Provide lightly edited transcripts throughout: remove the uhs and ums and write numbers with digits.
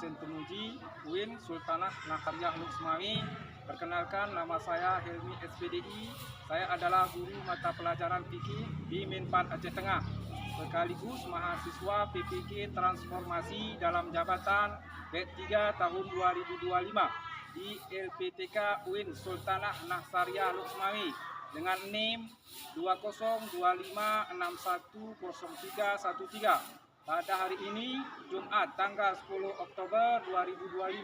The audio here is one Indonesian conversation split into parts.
dosen pemuji UIN Sultanah Nahariah Luxmawi. Perkenalkan, nama saya Helmi SPDI. Saya adalah guru mata pelajaran fikih di Menpan Aceh Tengah, sekaligus mahasiswa PPG Transformasi dalam Jabatan Batch 3 tahun 2025 di LPTK UIN Sultanah Nahariah Luxmawi dengan NIM 2025610313. Pada hari ini, Jumat tanggal 10 Oktober 2025,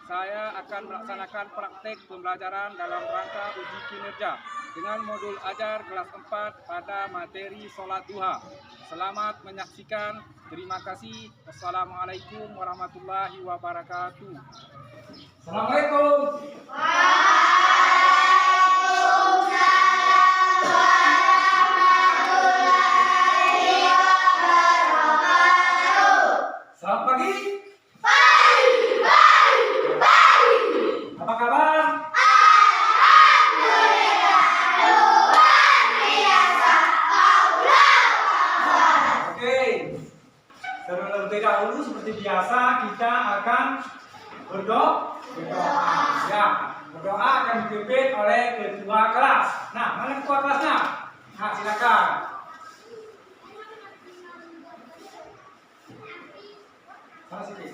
saya akan melaksanakan praktek pembelajaran dalam rangka uji kinerja dengan modul ajar kelas 4 pada materi sholat duha. Selamat menyaksikan. Terima kasih. Wassalamualaikum warahmatullahi wabarakatuh. Assalamualaikum. Selamat pagi. Apa kabar? Oke. Terlebih dahulu seperti biasa kita akan berdoa. Ya, berdoa akan dipimpin oleh ketua kelas. Nah, mana ketua kelasnya? Nah, silakan. Sana sini.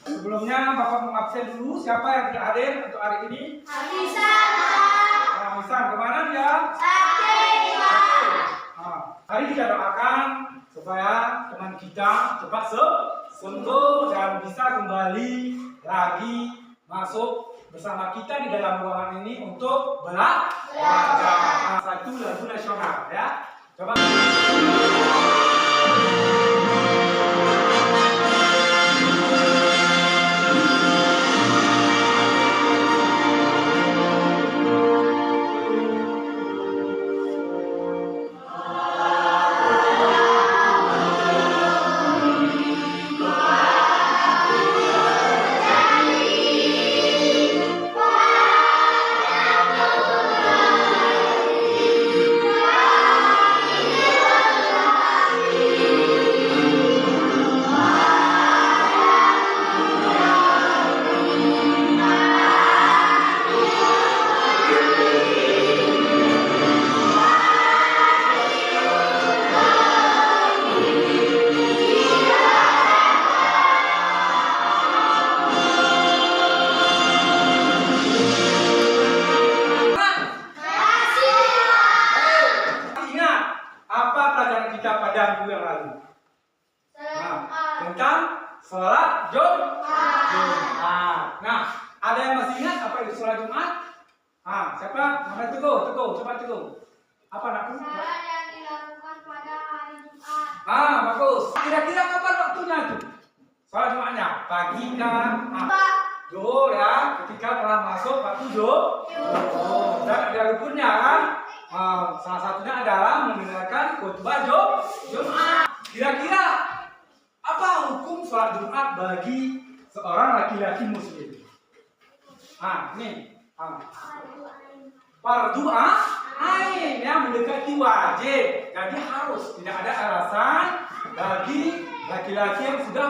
Sebelumnya Bapak mengabsen dulu. Siapa yang tidak hadir untuk hari ini? Hamisan, kemana dia? Hari kita doakan supaya teman kita cepat sembuh dan bisa kembali lagi masuk bersama kita di dalam ruangan ini untuk belajar. Satu lagu nasional, ya. Coba. Minggu yang lalu. Tentang sholat Jumat. Nah, ada yang masih ingat apa itu sholat Jumat? Siapa? Namanya Teguh, coba Teguh. Apa anakku? Sholat yang dilakukan pada hari Jumat. Bagus. Kira-kira kapan waktunya itu? Sholat Jumatnya? Pagi kan? zuhur ya, ketika telah masuk waktu zuhur. Dan ada rukunnya kan. Salah satunya adalah mendengarkan khutbah Jumat. Kira-kira apa hukum sholat Jumat bagi seorang laki-laki muslim? Ini fardu ain ya, mendekati wajib. Jadi harus, tidak ada alasan bagi laki-laki yang sudah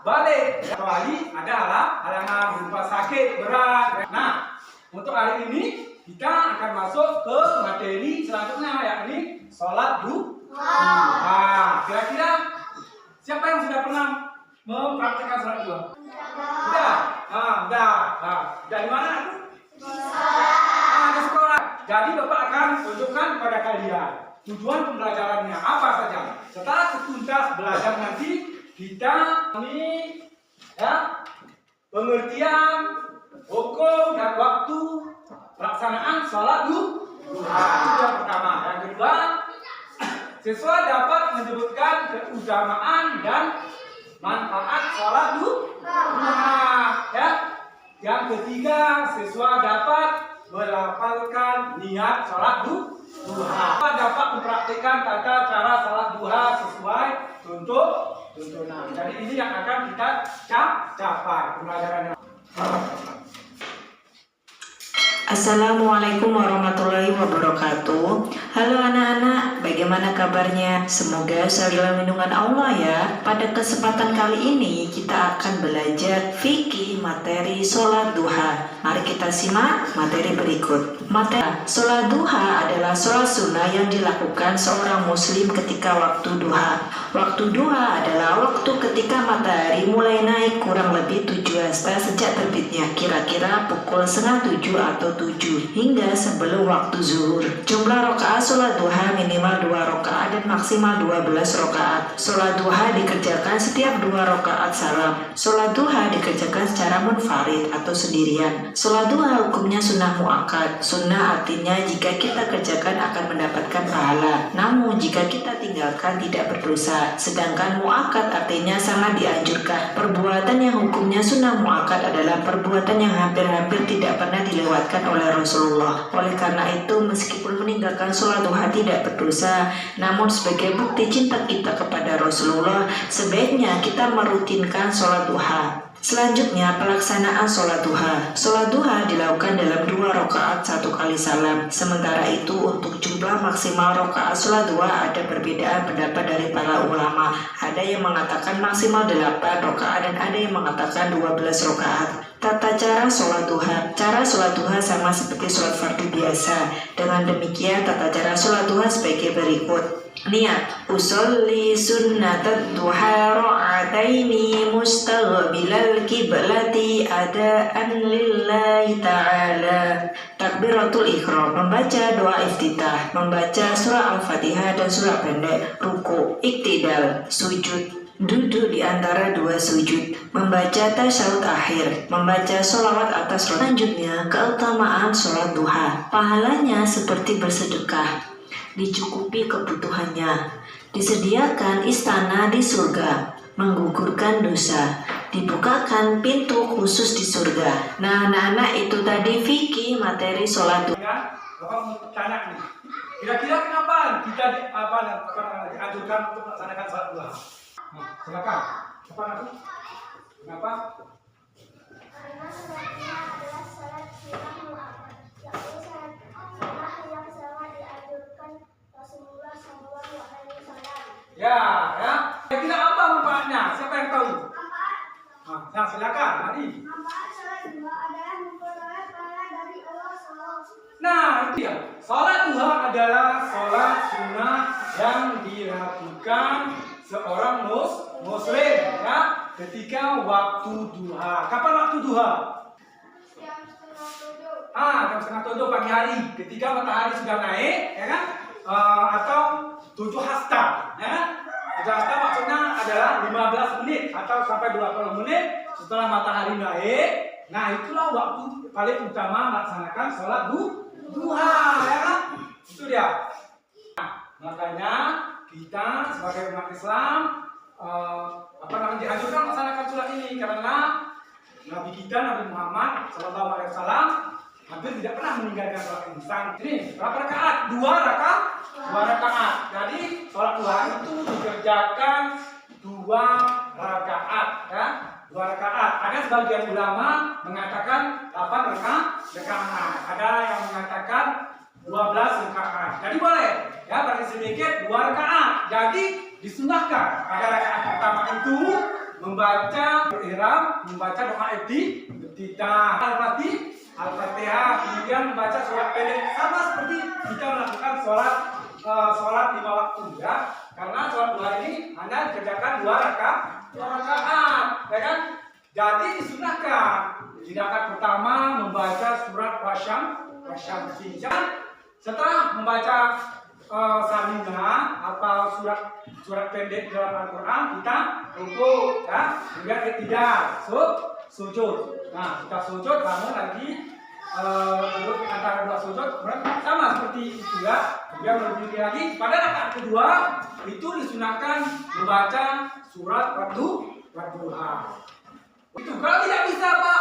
balik, kecuali ada halangan berupa sakit berat. Nah, untuk hari ini kita akan masuk ke materi selanjutnya, yakni sholat duha. Kira-kira siapa yang sudah pernah mempraktikkan sholat duha? Udah? Udah. Dari mana aku? Di sekolah. Jadi Bapak akan tunjukkan kepada kalian tujuan pembelajarannya apa saja. Setelah tuntas belajar nanti kita ini ya, pengertian hukum dan waktu pelaksanaan sholat duha. Itu yang pertama. Yang kedua, siswa dapat menyebutkan keutamaan dan manfaat sholat duha. Ya. Yang ketiga, siswa dapat melafalkan niat sholat duha. Dapat mempraktikkan tata cara sholat duha sesuai tuntunan. Jadi ini yang akan kita capai pembelajarannya. Assalamualaikum warahmatullahi wabarakatuh. Halo anak-anak, bagaimana kabarnya? Semoga selalu dalam lindungan Allah ya. Pada kesempatan kali ini kita akan belajar fikih materi sholat duha. Mari kita simak materi berikut. Materi sholat duha adalah sholat sunnah yang dilakukan seorang muslim ketika waktu duha. Waktu duha adalah waktu ketika matahari mulai naik kurang lebih 7 sejak terbitnya, kira-kira pukul 6:30 atau 7 hingga sebelum waktu zuhur. Jumlah rakaat sholat duha minimal 2 rakaat dan maksimal 12 rakaat. Sholat duha dikerjakan setiap 2 rakaat salam. Sholat duha dikerjakan secara munfarid atau sendirian. Sholat duha hukumnya sunnah muakkad. Sunnah artinya jika kita kerjakan akan mendapatkan pahala, namun jika kita tinggalkan tidak berdosa. Sedangkan muakkad artinya sangat dianjurkan. Perbuatan yang hukumnya sunnah muakkad adalah perbuatan yang hampir-hampir tidak pernah dilewatkan oleh Rasulullah. Oleh karena itu, meskipun meninggalkan sholat duha tidak berdosa, namun sebagai bukti cinta kita kepada Rasulullah, sebaiknya kita merutinkan sholat duha. Selanjutnya, pelaksanaan sholat duha. Sholat duha dilakukan dalam 2 rakaat 1 kali salam. Sementara itu, untuk jumlah maksimal rakaat sholat duha ada perbedaan pendapat dari para ulama. Ada yang mengatakan maksimal 8 rakaat dan ada yang mengatakan 12 rakaat. Tata cara sholat duha. Cara sholat duha sama seperti sholat fardu biasa. Dengan demikian, tata cara sholat duha sebagai berikut. Niat usolli sunnatat duha ra'ataini mustaghbilal kiblati adaan lillahi ta'ala. Takbiratul ikhram, membaca doa iftitah, membaca surah al-fatihah dan surah pendek. Ruku, iktidal, sujud, duduk di antara 2 sujud, membaca tasyahud akhir, membaca sholawat atas roh. Selanjutnya, keutamaan sholat duha. Pahalanya seperti bersedekah, dicukupi kebutuhannya, disediakan istana di surga, menggugurkan dosa, dibukakan pintu khusus di surga. Nah, anak-anak, itu tadi fikih materi sholat duha. Bapak mau tanya nih, kira-kira kenapa kita dianjurkan untuk melaksanakan sholat duha? Silakan. Kenapa? Karena sholat duha adalah sholat sunnah muakkad, yaitu sholat sunnah yang sangat dianjurkan Rasulullah SAW. Ya. Kira-kira apa manfaatnya? Siapa yang tahu? Manfaat Silakan, Mari. sholat duha adalah memperoleh pahala dari Allah SWT. Nah, itu ya. Sholat duha adalah sholat sunnah yang dilakukan seorang muslim ya, ketika waktu duha. Kapan waktu duha? Jam 6:30. Jam 6:30 pagi hari, ketika matahari sudah naik, ya kan? Atau 7 hasta, ya kan? 7 hasta maksudnya adalah 15 menit atau sampai 20 menit setelah matahari naik. Nah, itulah waktu paling utama melaksanakan sholat duha, ya kan? Itu dia. Nah, makanya kita sebagai umat Islam dianjurkan melaksanakan sholat ini karena Nabi kita Nabi Muhammad SAW hampir tidak pernah meninggalkan sholat instan. Ini berapa rakaat? 2 rakaat. Jadi sholat duha itu dikerjakan 2 rakaat, ya. 2 rakaat. Ada sebagian ulama mengatakan 8 rakaat. Ada yang mengatakan 12 rakaat. Jadi boleh, ya, berarti sedikit 2 rakaat. Jadi disunahkan pada rakaat pertama itu membaca ihram, membaca doa iftitah, Al-Fatihah, kemudian membaca surat pendek, sama seperti kita melakukan sholat 5 waktu, ya. Karena sholat duha ini hanya dikerjakan 2 rakaat, ya kan? Jadi disunahkan di rakaat pertama membaca surat wasyamsi. Setelah membaca saminah atau surat pendek dalam Al-Quran, kita rukuk, ya. Kemudian iktidal, sujud. Nah, kita sujud, bangun lagi, duduk antara 2 sujud, sama seperti itu, ya. Kemudian berdiri lagi. Pada rakaat kedua itu disunahkan membaca surat Wadduha. Itu kalau tidak bisa, Pak,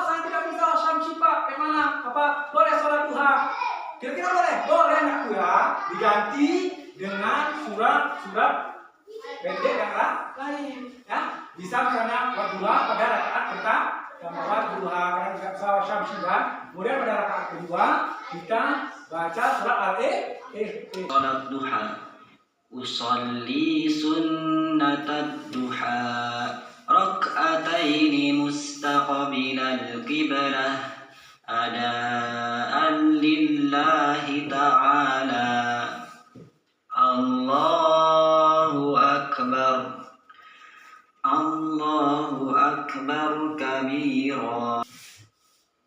saya tidak bisa syamsi, Pak, bagaimana? Boleh sholat duha? Kira-kira boleh? Boleh nggak tuh, ya? Diganti dengan surat pendek yang lain, ya. Bisa misalnya Wadduha pada rakaat pertama, Wadduha karena tidak bisa syamsi, ya. Kemudian pada rakaat kedua kita baca surat Al-Ikhlas. Salat duha. Usolli sunnatad duha rak'ataini mustaqbilal qiblah adaan lillahi ta'ala. Allahu akbar kabira.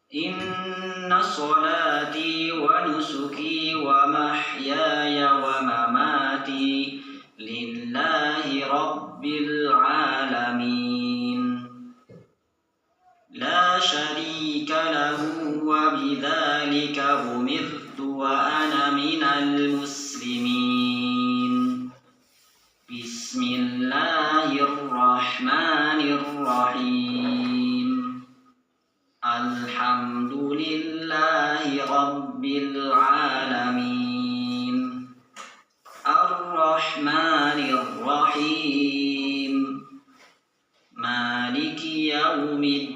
Inna salati wa nusuki wa mahyaya wa mamati lillahi rabbil alamin. La syarika lahu wa bidzalika umirtu wa ana minal muslimin. Bismillahirrahmanirrahim. Alhamdulillahi rabbil alamin. Ar-Rahmanir Rahim. Maliki yaumiddin.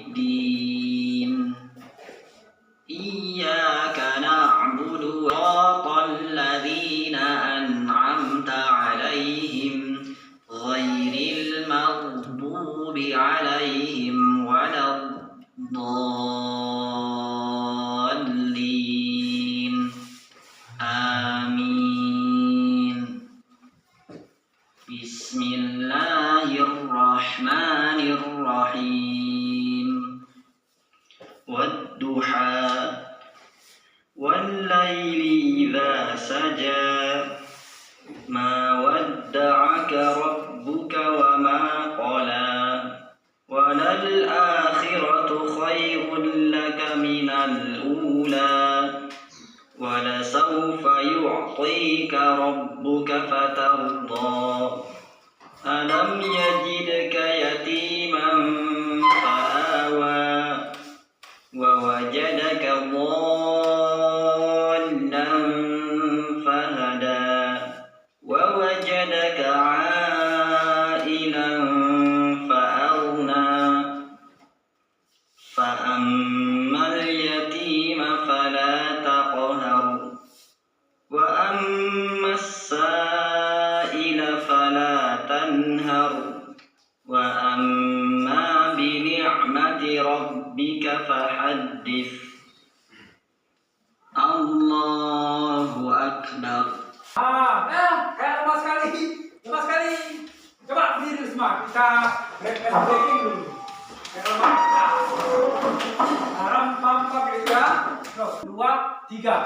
Iyyaka na'budu wa siratal ladzina an'amta 'alaihim ghairil maghdubi 'alaihim waladdallin. Amin. Bismillahirrahmanirrahim. Wadduha wallaili idza saja ma wadda'aka rabbuka wa ma qala walal akhiratu khairun laka minal ula walasawfa yu'tika rabbuka fatarda. Alam yajidka yatiman fa'awa wa wajadaka dhallan fahada wa wajadaka 'ailan fa'aghna fa ammal yatima fala taqhar wa ammas sa'ila fala tanhar wa amma bi ni'mati rabbika fahaddith. Allahu akbar. Kayak lemah sekali. Coba berdiri semua, kita breaking dulu. Kayak lemah. Aram, pam, 2, 3.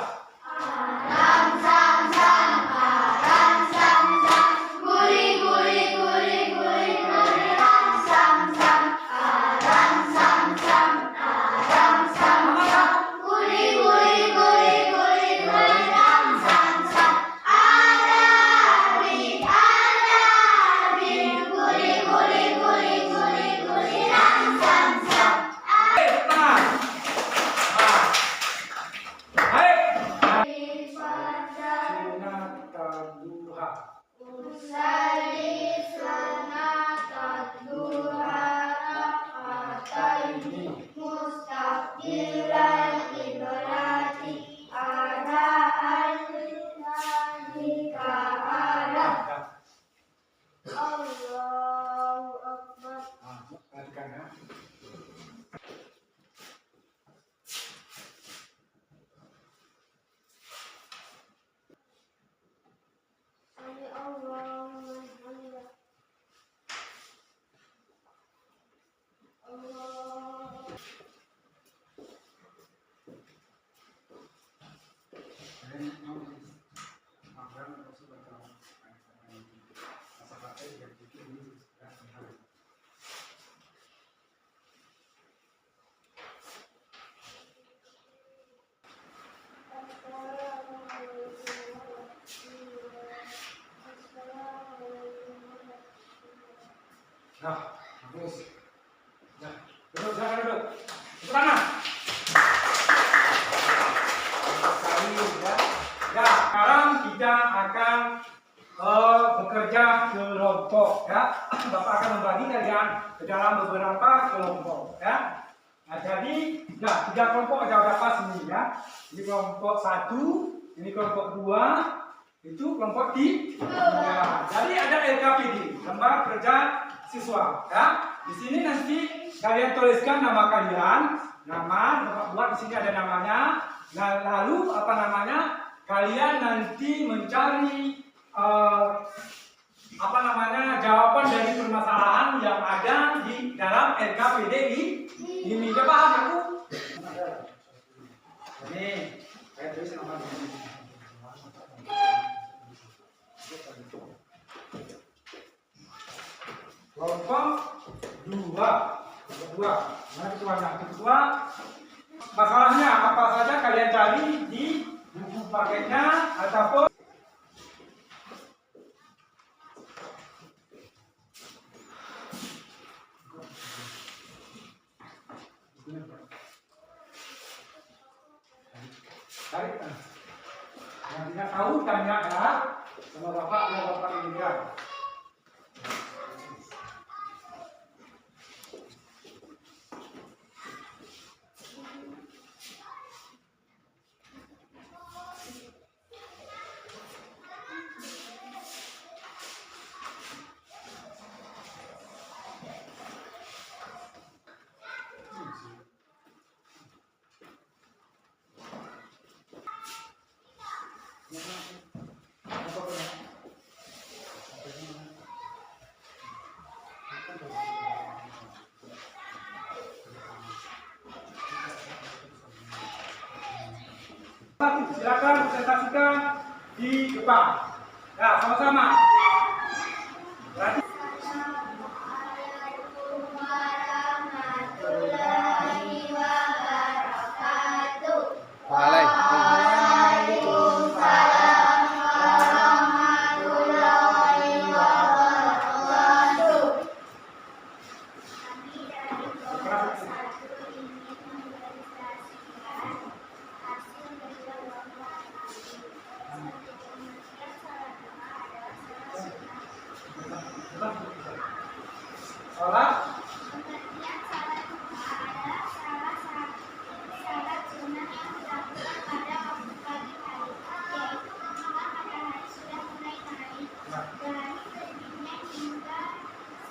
Nah, bagus. Nah, duduk, silakan duduk. Tepuk tangan. Sekali ya. Ya, sekarang kita akan bekerja kelompok ya. Bapak akan membagi kalian ke dalam beberapa kelompok ya. Nah, jadi ya, 3 kelompok ada pas ini ya. Ini kelompok 1, ini kelompok 2, itu kelompok 3. Jadi ada LKPD, lembar kerja siswa ya. Di sini nanti kalian tuliskan nama kalian, nama Bapak buat di sini ada namanya. Nah, lalu apa namanya? Kalian nanti mencari apa namanya jawaban dari permasalahan yang ada di dalam LKPD ini. Coba paham aku? Ini saya tulis nama kelompok 2. Mana ketuanya? Ketua. Masalahnya apa saja kalian cari di buku paketnya ataupun tarik. Yang tidak tahu tanya ya sama bapak ini ya. Silakan presentasikan di depan. Ya, sama-sama. Assalamualaikum warahmatullahi wabarakatuh. Waalaikumsalam warahmatullahi wabarakatuh. Kami dari kelompok 1 ingin mempresentasikan hasil kedua lomba seperti kemudian salah doa adalah Sholat. pengertian salat duha adalah salah satu salat sunnah yang dilakukan pada waktu pagi hari, yaitu ketika matahari sudah mulai naik dari terbitnya hingga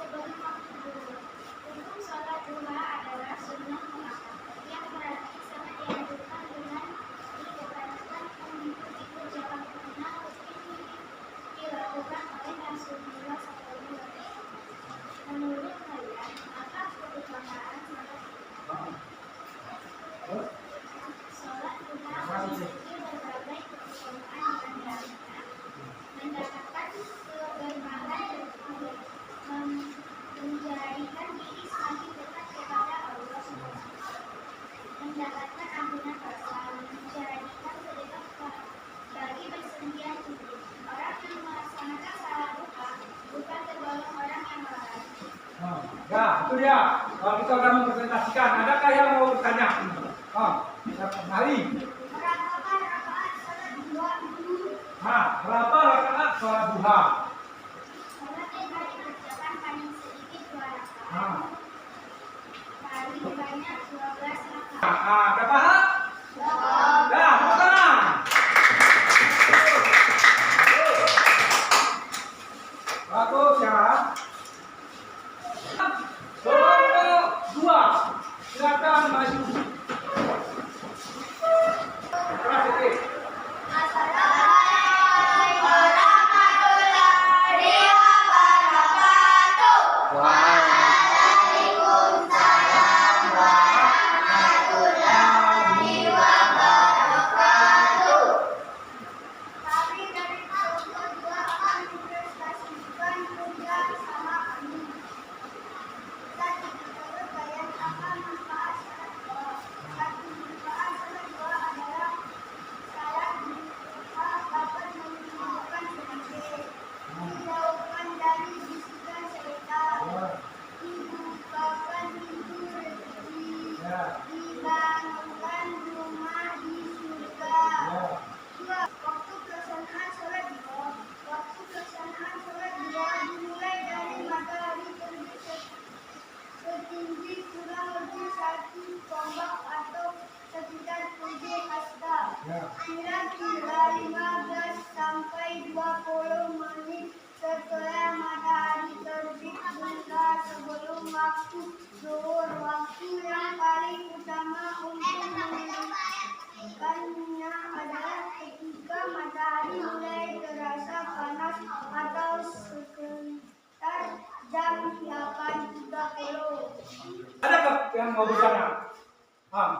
sebelum waktu zuhur. Hukum sholat duha adalah sunnah muakkad yang berarti sangat dianjurkan dengan dikecualikan mengikuti ucapan sunnah rutin dilakukan oleh Rasulullah SAW. Menurut kalian, apa keutamaan sholat duha memiliki berbagai keutamaan di antaranya mendapatkan keberkahan dan menjadikan diri semakin dekat kepada Allah SWT, mendapatkan ampunan dosa, menjadikan sedekah bagi persendian hidup. Orang yang melaksanakan salat duha bukan tergolong orang yang lalai. Ya, itu dia. Kalau kita sudah mempresentasikan, adakah yang mau bertanya? Mari. Berapa rakaat salat duha itu? Berapa rakaat sholat duha? Salat yang dikerjakan paling sedikit 2 rakaat, paling banyak 12 rakaat. Berapa? Ya, tepuk tangan. Bagus ya. Kelompok 2, silakan maju. Assalamualaikum warahmatullahi wabarakatuh. Waalaikumsalam warahmatullahi kira-kira 15 sampai 20 menit setelah matahari terbit hingga sebelum waktu zuhur. Waktu yang paling utama untuk menentukannya adalah ketika matahari mulai terasa panas atau sekitar jam 8.30. Adakah yang mau bertanya?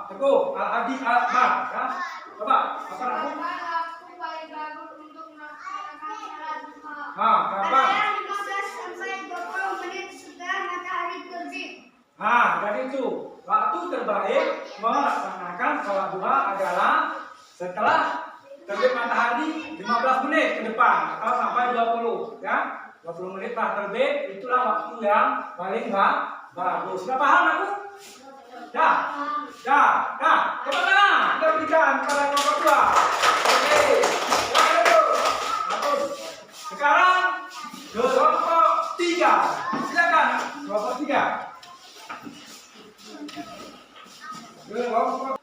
Teguh, Al-Adi, Al-Akbar, ya? Coba, apa namanya? Waktu paling bagus untuk melaksanakan salat duha. Kapan? 15 sampai 20 menit setelah matahari terbit. Jadi itu waktu terbaik melaksanakan sholat duha adalah setelah terbit matahari 15 menit ke depan atau sampai 20, ya. 20 menit setelah terbit itulah waktu yang paling bagus. Sudah paham aku? Dah. Tepuk tangan. Kita berikan kepada kelompok dua. Oke. Bagus. Sekarang kelompok 3. Silakan kelompok 3. Kelompok.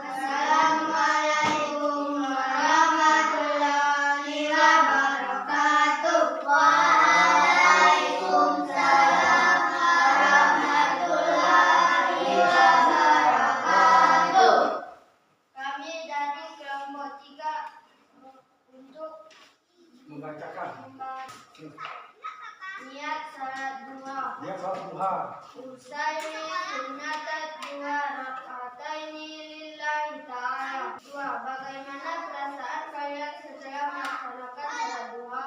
Assalamualaikum warahmatullahi wabarakatuh. Waalaikumsalam warahmatullahi wabarakatuh. Kami dari kelompok 3 untuk Membacakan. niat salat duha. Ya, sholat duha. Usaini sunnatat dua rakaataini lillahi ta'ala. Bagaimana perasaan kalian setelah melaksanakan salat duha?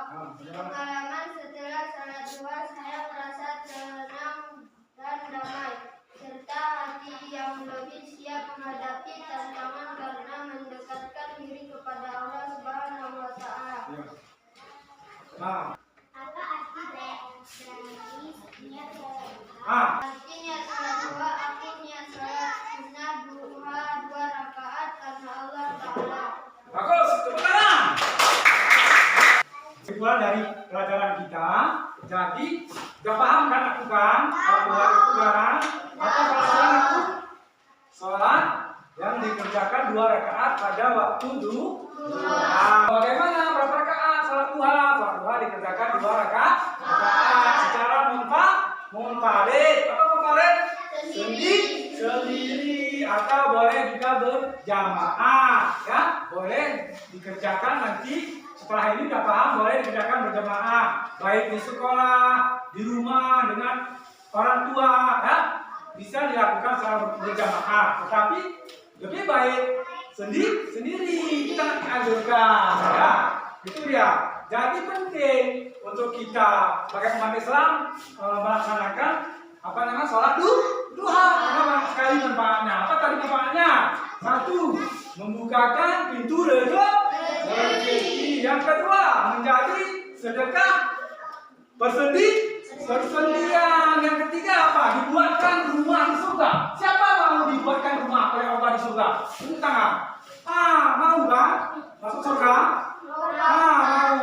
Pengalaman setelah salat duha, saya merasa tenang dan damai, serta hati yang lebih siap menghadapi tantangan karena mendekatkan diri kepada Allah Subhanahu wa Ta'ala. Apa arti berani niat salat duha? Artinya salat duha, aku niat salat sunnah duha 2 rakaat karena Allah Ta'ala. Bagus, tepuk tangan. Kesimpulan dari pelajaran kita, jadi sudah paham kan aku kan? Sholat duha itu kan? Apa sholat aku? Sholat yang dikerjakan 2 rakaat pada waktu duha. Bagaimana berapa rakaat sholat duha? Sholat duha dikerjakan 2 rakaat secara munfarid. Apa munfarid? Sendiri atau boleh juga berjamaah, ya. Boleh dikerjakan nanti setelah ini sudah paham, boleh dikerjakan berjamaah, baik di sekolah, di rumah dengan orang tua, ya. Bisa dilakukan secara berjamaah, tetapi lebih baik sendiri kita anjurkan, ya. Itu dia. Jadi penting untuk kita sebagai umat Islam melaksanakan sholat duha. Banyak sekali manfaatnya. Apa tadi manfaatnya? 1. Membukakan pintu rezeki. Yang kedua, menjadi sedekah persendirian. Yang ketiga apa? Dibuatkan rumah di surga. Siapa mau dibuatkan rumah oleh Allah di surga? Tepuk tangan. Mau kan? Masuk surga? Mau.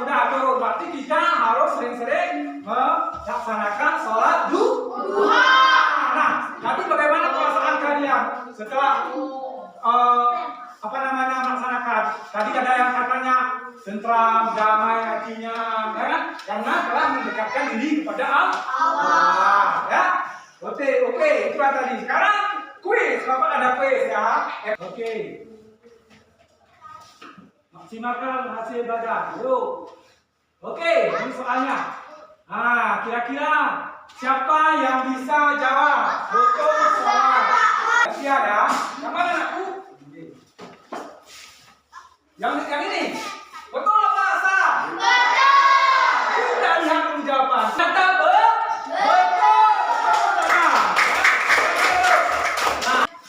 Dah turun. Berarti kita harus sering-sering melaksanakan sholat duha. Tapi bagaimana perasaan kalian setelah melaksanakan? Tadi ada yang katanya tentram, damai hatinya, ya kan? Karena telah mendekatkan diri kepada Allah. Ya, oke, itulah tadi. Sekarang kuis, Bapak ada kuis ya? Oke. Maksimalkan hasil ibadah. Yuk. Oke, ini soalnya. Kira-kira siapa yang bisa jawab? Betul salah. Siap ya. Yang mana anakku? Yang ini. Betul apa salah? Betul. Sudah lihat dulu jawaban. Kata betul.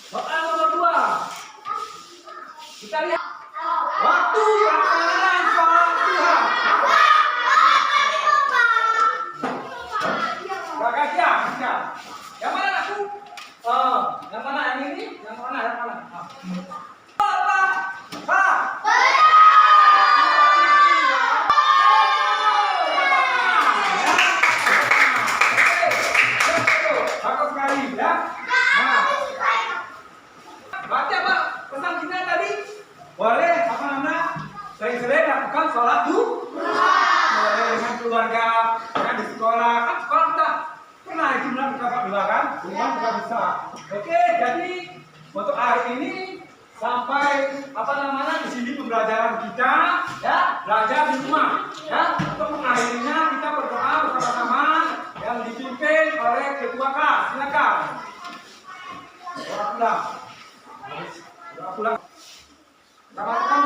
Soal nomor 2. Kita lihat. Waktu pelaksanaan sholat duha. Siap. Yang mana anakku? Yang mana yang ini? Yang mana? Apa? Bagus sekali ya. Berarti apa pesan kita tadi? Boleh melakukan sholat duha. Boleh dengan keluarga, dengan di sekolah. Kan sekolah kita pernah itu melakukan doa kan? Rumah juga bisa. Oke, jadi untuk hari ini sampai di sini pembelajaran kita ya, belajar di rumah ya. Untuk mengakhirinya kita berdoa bersama-sama yang dipimpin oleh ketua kelas. Silakan. Doa pulang. Doa pulang. Dapatkan